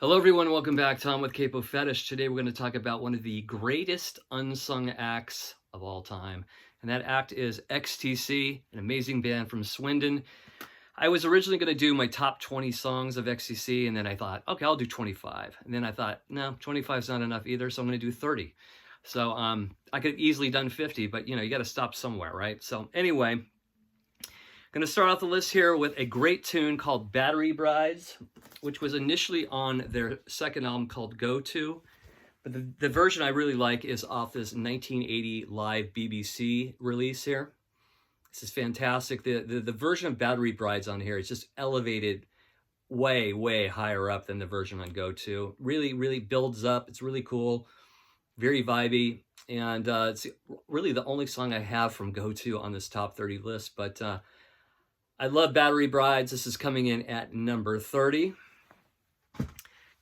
Hello everyone, welcome back. Tom with Capo Fetish. Today we're going to talk about one of the greatest unsung acts of all time. And that act is XTC, an amazing band from Swindon. I was originally going to do my top 20 songs of XTC, and then I thought, okay, I'll do 25. And then I thought, no, 25 is not enough either, so I'm going to do 30. So I could have easily done 50, but you got to stop somewhere, right? So anyway, going to start off the list here with a great tune called Battery Brides, which was initially on their second album called Go To. But the version I really like is off this 1980 live BBC release here. This is fantastic. The version of Battery Brides on here is just elevated way, way higher up than the version on Go To. Really, really builds up. It's really cool. Very vibey. And it's really the only song I have from Go To on this top 30 list. But I love Battery Brides. This is coming in at number 30.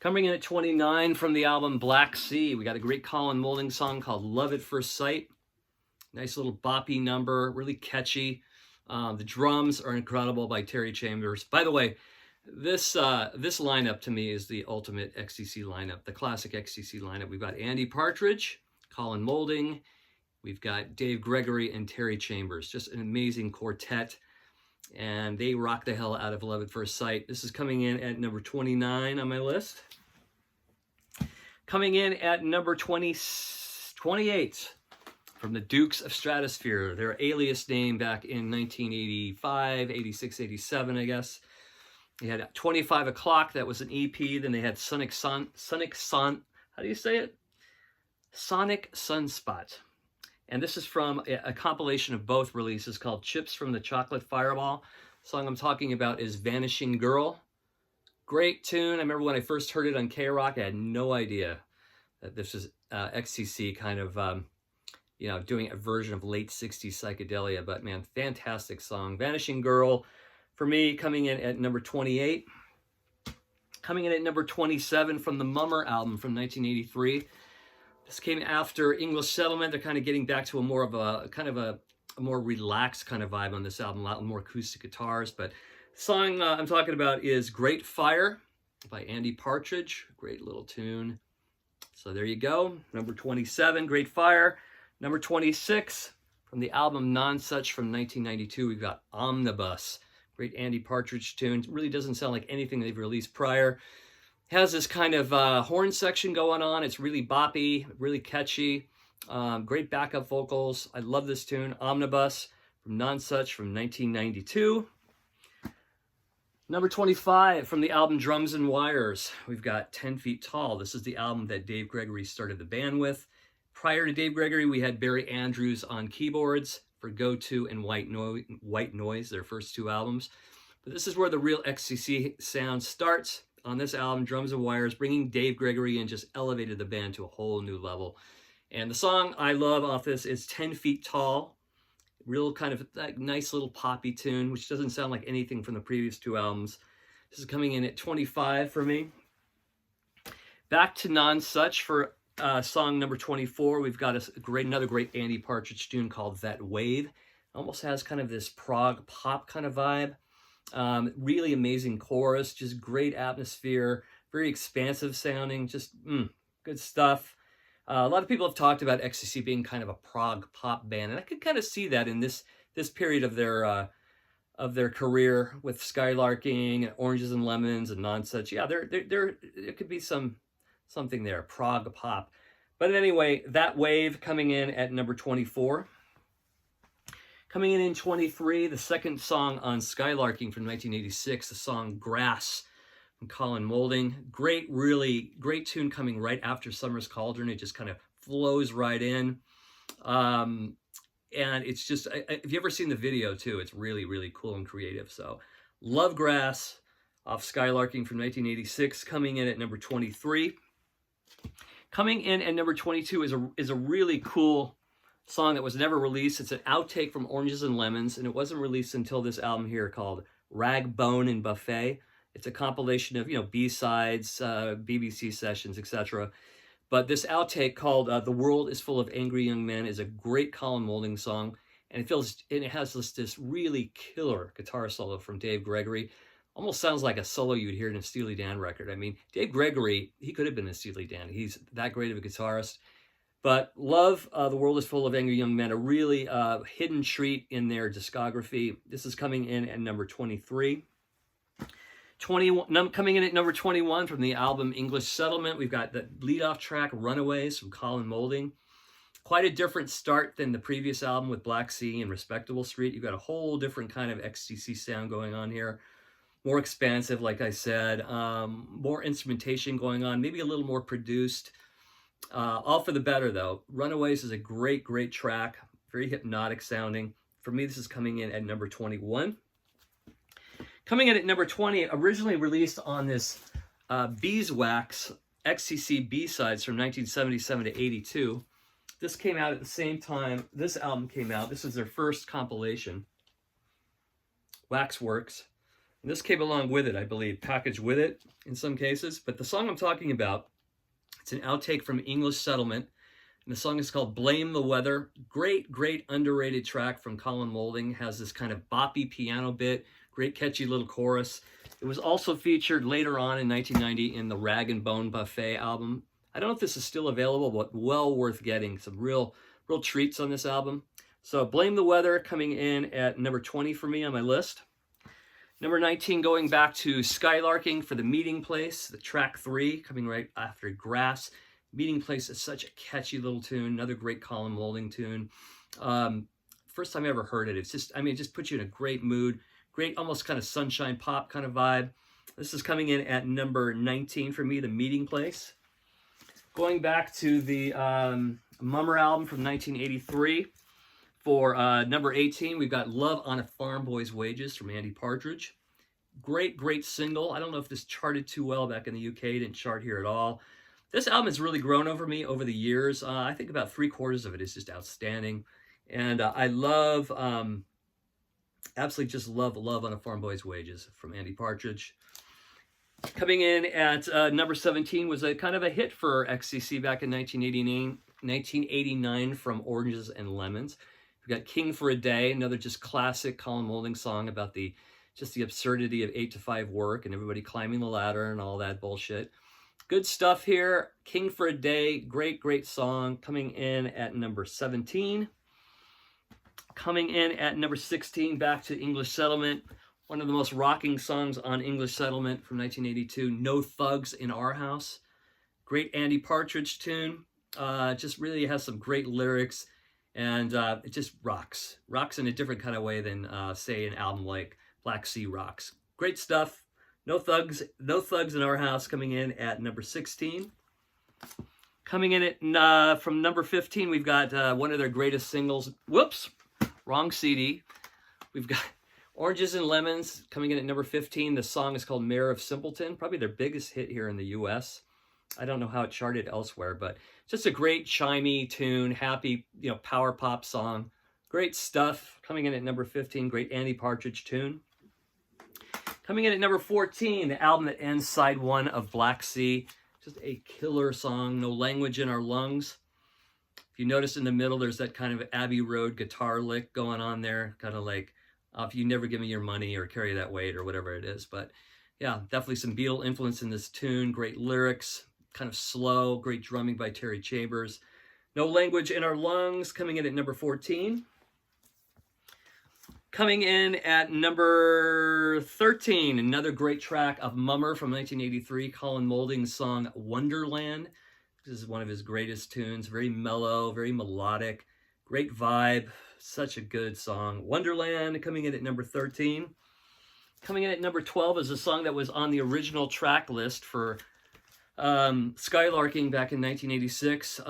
Coming in at 29 from the album Black Sea, we got a great Colin Moulding song called Love at First Sight. Nice little boppy number, really catchy. The drums are incredible by Terry Chambers. By the way, this lineup to me is the ultimate XTC lineup, the classic XTC lineup. We've got Andy Partridge, Colin Moulding, we've got Dave Gregory and Terry Chambers. Just an amazing quartet. And they rock the hell out of Love at First Sight. This is coming in at number 29 on my list. Coming in at number 28 from the Dukes of Stratosphere, their alias name back in 1985, 86, 87, I guess. They had 25 O'Clock, that was an EP. Then they had Sonic Sun, how do you say it? Sonic Sunspot. And this is from a compilation of both releases called Chips from the Chocolate Fireball. The song I'm talking about is Vanishing Girl. Great tune. I remember when I first heard it on K-Rock, I had no idea that this is XTC kind of, doing a version of late 60s psychedelia. But man, fantastic song. Vanishing Girl, for me, coming in at number 28. Coming in at number 27 from the Mummer album from 1983. This came after English Settlement. They're kind of getting back to a more relaxed kind of vibe on this album, a lot more acoustic guitars. But the song I'm talking about is Great Fire by Andy Partridge. Great little tune. So there you go. Number 27, Great Fire. Number 26, from the album Nonsuch from 1992, we've got Omnibus. Great Andy Partridge tune. It really doesn't sound like anything they've released prior. Has this kind of horn section going on. It's really boppy, really catchy. Great backup vocals. I love this tune. Omnibus from Nonsuch from 1992. Number 25 from the album Drums and Wires, we've got 10 Feet Tall. This is the album that Dave Gregory started the band with. Prior to Dave Gregory, we had Barry Andrews on keyboards for Go To and White Noise, their first two albums. But this is where the real XTC sound starts. On this album, Drums and Wires, bringing Dave Gregory in, just elevated the band to a whole new level. And the song I love off this is 10 Feet Tall. Real kind of like nice little poppy tune, which doesn't sound like anything from the previous two albums. This is coming in at 25 for me. Back to Nonsuch for song number 24. We've got another great Andy Partridge tune called That Wave. Almost has kind of this prog pop kind of vibe. Really amazing chorus, just great atmosphere, very expansive sounding, just good stuff. A lot of people have talked about XTC being kind of a prog pop band, and I could kind of see that in this period of their career with Skylarking and Oranges and Lemons and Nonsuch. Yeah, there could be something there, prog pop. But anyway, That Wave coming in at number 24. Coming in 23, the second song on Skylarking from 1986, the song Grass from Colin Moulding. Really great tune coming right after Summer's Cauldron. It just kind of flows right in. And it's just, if you ever seen the video too, it's really, really cool and creative. So love Grass off Skylarking from 1986, coming in at number 23. Coming in at number 22 is a really cool song that was never released. It's an outtake from Oranges and Lemons, and it wasn't released until this album here called Rag, Bone, and Buffet. It's a compilation of, B-sides, BBC sessions, etc. But this outtake called The World is Full of Angry Young Men is a great Colin Moulding song, and it has this really killer guitar solo from Dave Gregory. almost sounds like a solo you'd hear in a Steely Dan record. I mean, Dave Gregory, he could have been a Steely Dan. He's that great of a guitarist. But love The World is Full of Angry Young Men, a really hidden treat in their discography. This is coming in at number 23. Coming in at number 21 from the album English Settlement, we've got the leadoff track, Runaways, from Colin Moulding. Quite a different start than the previous album with Black Sea and Respectable Street. You've got a whole different kind of XTC sound going on here. More expansive, like I said. More instrumentation going on, maybe a little more produced. All for the better, though. Runaways is a great, great track. Very hypnotic sounding. For me, this is coming in at number 21. Coming in at number 20, originally released on this Beeswax XTC B-sides from 1977 to 82. This came out at the same time this album came out. This is their first compilation, Waxworks. And this came along with it, I believe, packaged with it in some cases. But the song I'm talking about, it's an outtake from English Settlement. And the song is called Blame the Weather. Great, great underrated track from Colin Moulding. Has this kind of boppy piano bit. Great catchy little chorus. It was also featured later on in 1990 in the Rag and Bone Buffet album. I don't know if this is still available, but well worth getting. Some real treats on this album. So Blame the Weather coming in at number 20 for me on my list. Number 19, going back to Skylarking for The Meeting Place, the track 3, coming right after Grass. Meeting Place is such a catchy little tune, another great Colin Moulding tune. First time I ever heard it, it's just, I mean, it just puts you in a great mood. Great, almost kind of sunshine pop kind of vibe. This is coming in at number 19 for me, The Meeting Place. Going back to the Mummer album from 1983. For number 18, we've got Love on a Farm Boy's Wages from Andy Partridge. Great, great single. I don't know if this charted too well back in the UK. It didn't chart here at all. This album has really grown over me over the years. I think about 3/4 of it is just outstanding. And I love, absolutely just love Love on a Farm Boy's Wages from Andy Partridge. Coming in at number 17 was a kind of a hit for XTC back in 1989 from Oranges and Lemons. We got King for a Day, another just classic Colin Moulding song about the absurdity of 8 to 5 work and everybody climbing the ladder and all that bullshit. Good stuff here. King for a Day, great, great song. Coming in at number 17. Coming in at number 16, back to English Settlement. One of the most rocking songs on English Settlement from 1982, No Thugs in Our House. Great Andy Partridge tune. Just really has some great lyrics. And it just rocks. Rocks in a different kind of way than, say, an album like Black Sea rocks. Great stuff. No Thugs in Our House coming in at number 16. Coming in at from number 15, we've got one of their greatest singles. Whoops, wrong CD. We've got Oranges and Lemons coming in at number 15. The song is called Mayor of Simpleton. Probably their biggest hit here in the U.S. I don't know how it charted elsewhere, but just a great chimey tune, happy, power pop song. Great stuff. Coming in at number 15, great Andy Partridge tune. Coming in at number 14, the album that ends side 1 of Black Sea. Just a killer song, No Language in Our Lungs. If you notice in the middle, there's that kind of Abbey Road guitar lick going on there, kind of like If You Never Give Me Your Money or Carry That Weight or whatever it is. But yeah, definitely some Beatle influence in this tune. Great lyrics. Kind of slow, great drumming by Terry Chambers. No Language in Our Lungs coming in at number 14. Coming in at number 13, another great track of Mummer from 1983, Colin Moulding's song Wonderland. This is one of his greatest tunes, very mellow, very melodic, great vibe, such a good song. Wonderland coming in at number 13. Coming in at number 12 is a song that was on the original track list for Skylarking back in 1986.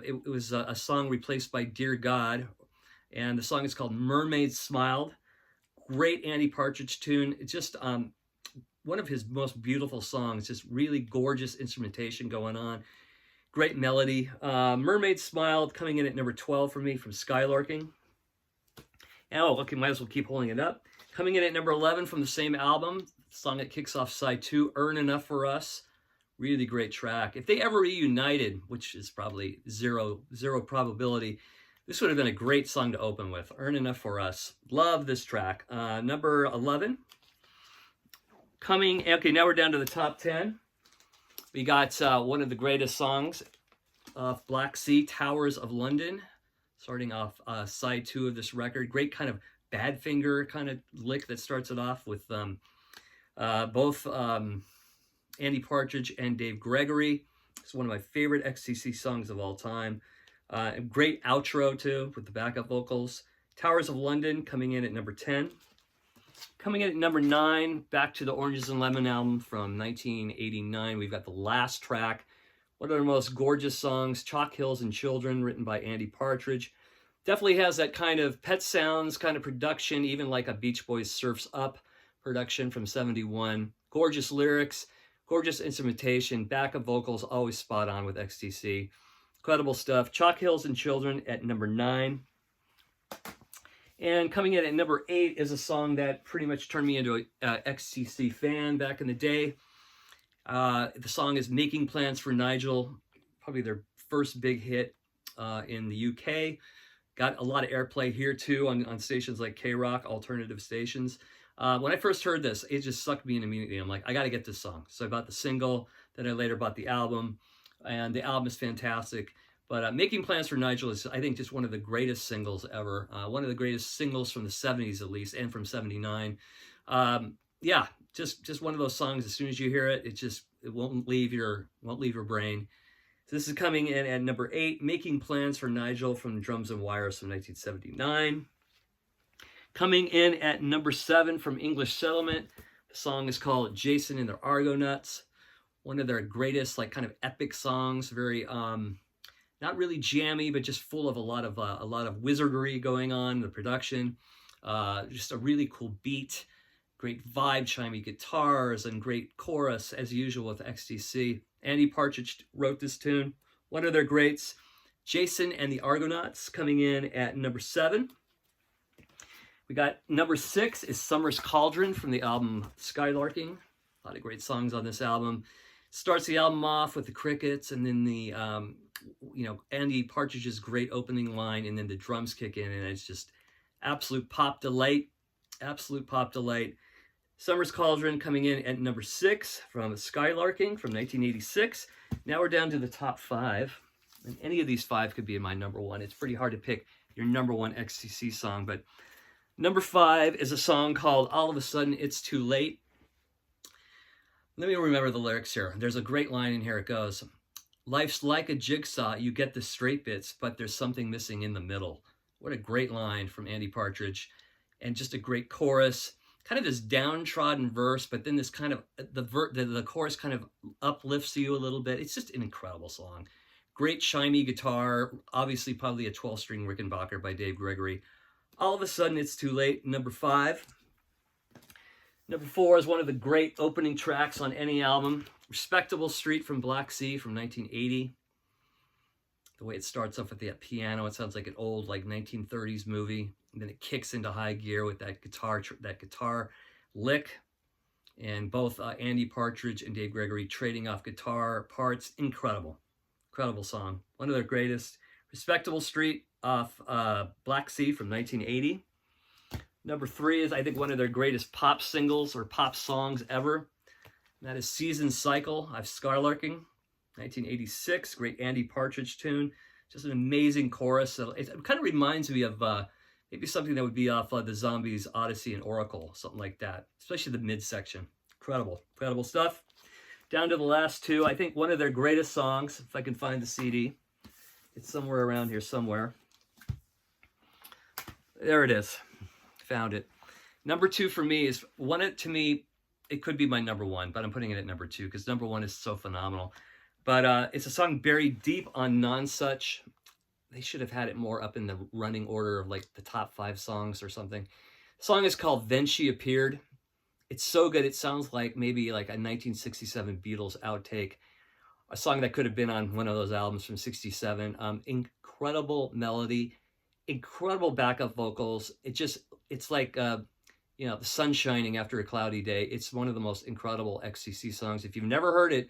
It was a song replaced by Dear God, and the song is called Mermaid Smile. Great Andy Partridge tune. It's just one of his most beautiful songs, just really gorgeous instrumentation going on. Great melody. Mermaid Smile coming in at number 12 for me from Skylarking. Oh, okay, might as well keep holding it up. Coming in at number 11 from the same album, song that kicks off side 2, Earn Enough for Us. Really great track. If they ever reunited, which is probably zero probability, this would have been a great song to open with. Earn Enough for Us. Love this track. Number 11. Okay, now we're down to the top 10. We got one of the greatest songs of Black Sea, Towers of London, starting off side 2 of this record. Great kind of Badfinger kind of lick that starts it off with both Andy Partridge and Dave Gregory. It's one of my favorite XTC songs of all time. Great outro too with the backup vocals. Towers of London coming in at number 10. Coming in at number 9, back to the Oranges and Lemon album from 1989. We've got the last track. One of the most gorgeous songs, Chalk Hills and Children, written by Andy Partridge. Definitely has that kind of Pet Sounds kind of production, even like a Beach Boys Surfs Up production from 71. Gorgeous lyrics, gorgeous instrumentation, backup vocals, always spot on with XTC. Incredible stuff. Chalk Hills and Children at number 9. And coming in at number 8 is a song that pretty much turned me into a XTC fan back in the day. The song is Making Plans for Nigel, probably their first big hit in the UK. Got a lot of airplay here too on stations like K-Rock, alternative stations. When I first heard this, it just sucked me in immediately. I'm like, I got to get this song. So I bought the single, then I later bought the album, and the album is fantastic. But Making Plans for Nigel is, I think, just one of the greatest singles ever. One of the greatest singles from the 70s, at least, and from 79. Yeah, just one of those songs. As soon as you hear it, it won't leave your brain. So this is coming in at number 8, Making Plans for Nigel from Drums and Wires from 1979. Coming in at number 7 from English Settlement, the song is called Jason and the Argonauts. One of their greatest, like, kind of epic songs. Very not really jammy, but just full of a lot of wizardry going on in the production. Just a really cool beat, great vibe, chimey guitars, and great chorus as usual with XTC. Andy Partridge wrote this tune. One of their greats. Jason and the Argonauts coming in at number 7. We got number 6 is Summer's Cauldron from the album Skylarking. A lot of great songs on this album. Starts the album off with the crickets, and then the Andy Partridge's great opening line, and then the drums kick in, and it's just absolute pop delight. Absolute pop delight. Summer's Cauldron coming in at number 6 from Skylarking from 1986. Now we're down to the top 5, and any of these 5 could be in my number 1. It's pretty hard to pick your number 1 XTC song, but number 5 is a song called All of a Sudden It's Too Late. Let me remember the lyrics here. There's a great line in here. It goes, life's like a jigsaw. You get the straight bits, but there's something missing in the middle. What a great line from Andy Partridge. And just a great chorus. Kind of this downtrodden verse, but then this kind of, the chorus kind of uplifts you a little bit. It's just an incredible song. Great chimey guitar. Obviously probably a 12-string Rickenbacker by Dave Gregory. All of a Sudden It's Too Late, number 5. Number 4 is one of the great opening tracks on any album. Respectable Street from Black Sea from 1980. The way it starts off with that piano, it sounds like an old, like, 1930s movie. And then it kicks into high gear with that guitar lick. And both Andy Partridge and Dave Gregory trading off guitar parts. Incredible. Incredible song. One of their greatest. Respectable Street off Black Sea from 1980. Number 3 is, I think, one of their greatest pop singles or pop songs ever. And that is Season Cycle of Skylarking, 1986. Great Andy Partridge tune. Just an amazing chorus. It kind of reminds me of maybe something that would be off the Zombies Odyssey and Oracle, something like that. Especially the midsection. Incredible. Incredible stuff. Down to the last 2. I think one of their greatest songs, if I can find the CD. It's somewhere around here somewhere. There it is. Found it. Number 2 for me is to me, it could be my number 1, but I'm putting it at number 2 because number 1 is so phenomenal. But it's a song buried deep on Nonsuch. They should have had it more up in the running order of like the top 5 songs or something. The song is called Then She Appeared. It's so good. It sounds like maybe like a 1967 Beatles outtake. A song that could have been on one of those albums from 67. Incredible melody. Incredible backup vocals. It's like, the sun shining after a cloudy day. It's one of the most incredible XTC songs. If you've never heard it,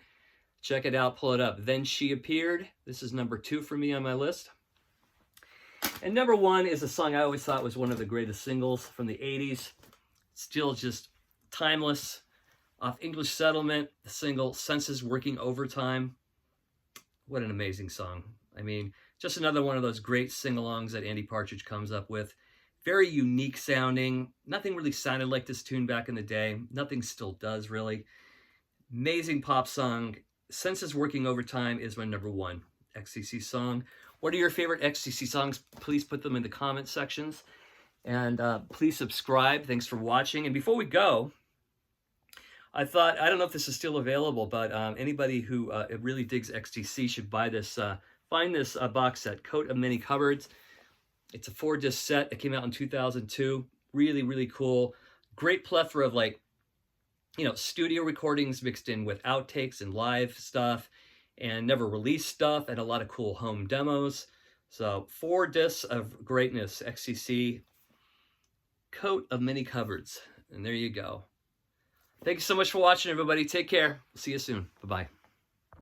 check it out, pull it up. Then She Appeared. This is number 2 for me on my list. And number 1 is a song I always thought was one of the greatest singles from the 80s. Still just timeless. Off English Settlement, the single Senses Working Overtime. What an amazing song. I mean, just another one of those great sing-alongs that Andy Partridge comes up with. Very unique sounding. Nothing really sounded like this tune back in the day. Nothing still does, really. Amazing pop song. Senses Working Overtime is my #1 XTC song. What are your favorite XTC songs? Please put them in the comment sections. And please subscribe. Thanks for watching. And before we go, I thought, I don't know if this is still available, but anybody who really digs XTC should buy this, find this box set, Coat of Many Cupboards. It's a 4-disc set. It came out in 2002. Really, really cool. Great plethora of, like, you know, studio recordings mixed in with outtakes and live stuff and never released stuff and a lot of cool home demos. So 4 discs of greatness, XTC, Coat of Many Cupboards. And there you go. Thank you so much for watching, everybody. Take care. See you soon. Bye-bye.